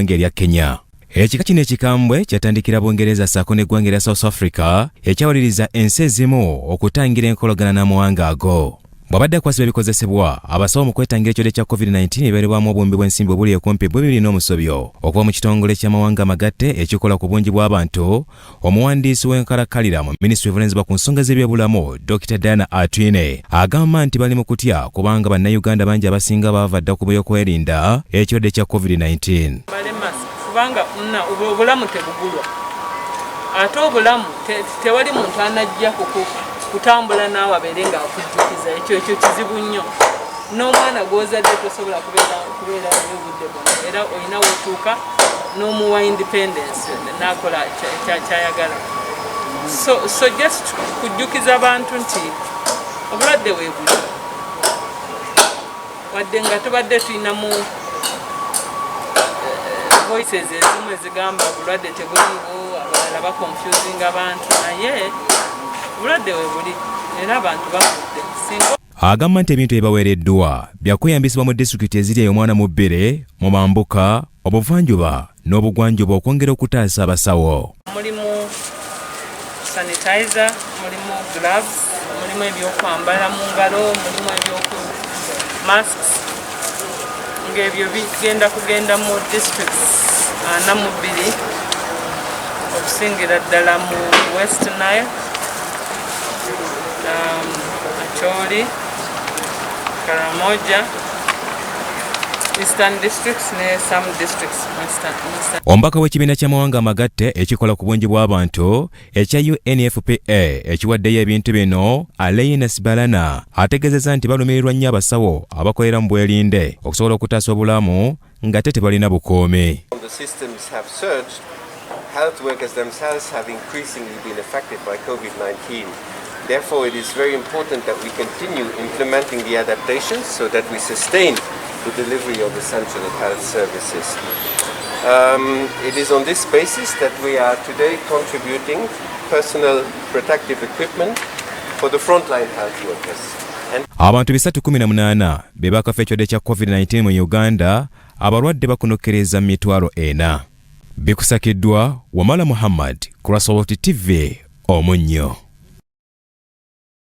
ngeri Kenya. Ekika kino ekikambwe kyatandikira Bungereza ssaako n'eggwanga erya South Africa ekyawaliriza ensi ezimu okutangira enkolagana n'amawanga ago. Bw'abadde akwasibwa ebikozesebwa abasawo mu kwetangira ekirwadde kya COVID-19 ebibalibwamu obumbi bw'ensimbi obuli okumpi 2.3 okuva mu kitongole ky'amawanga amagatte ekikola ku bungi bw'abantu. Omuwandiisi w'enkalakkalira mu Ministry of Health ku nsonga z'ebyobulamu Dr. Diana Atwine agamba nti bali mu kutya kubanga bannayuganda bangi abasinga baava dda ku byokwerinda ekirwadde kya COVID-19. Kubanga obulamu tebugulwa ate obulamu tewali muntu anajja kutambula naawe abeere nga akujjukiza ekyo kizibu nnyo. N'omwana gw'ozadde tosobola kubeera ebudde bwonna era olina wotuuka n'omuwa independence n'akola kyayagala. So just kujjukiza abantu nti obulwadde weebuli wadde nga tubadde tulinamu voices ezimu ezigamba obulwadde tebuliwo abalala baconfusing abantu naye obulwadde weebuli era abantu bafudde. Agamba nti ebintu ebibaweereddwa byakweyambisibwa mu disitulikiti eziri eyo omwana mu bbere mu mambuka obuvanjuba n'obugwanjuba okwongera okutaasa abasawo. Mulimu sanitizer, mulimu gloves, mulimu ebyokwambala mu ngalo, mulimu ebyoku masks. Ng'ebyo bigenda kugenda mu districts 42 okusingira ddala mu West Nile, Acholi, Karamoja, Eastern districts ne some districts Western. Omubaka w'ekibiina ky'amawanga amagatte ekikola ku bungi bw'abantu ekya UNFPA ekiwaddeyo ebintu bino Alaina Sibalana ategeezezza nti balumirirwa nnyo abasawo abakolera mu bwerinde okusobola okutaasa obulamu nga ate tebalina bukuumi. The systems have surged. Health workers themselves have increasingly been affected by COVID-19. Therefore, it is very important that we continue implementing the adaptations so that we sustain the delivery of essential health services. It is on this basis that we are today contributing personal protective equipment for the frontline health workers. Abantu 318 be bakafa ekirwadde kya COVID-19 mu Uganda, abalwadde bakunokereza 400. Bikusakiddwa Wamala Muhammad, Kurasawoti TV, Omunnyo.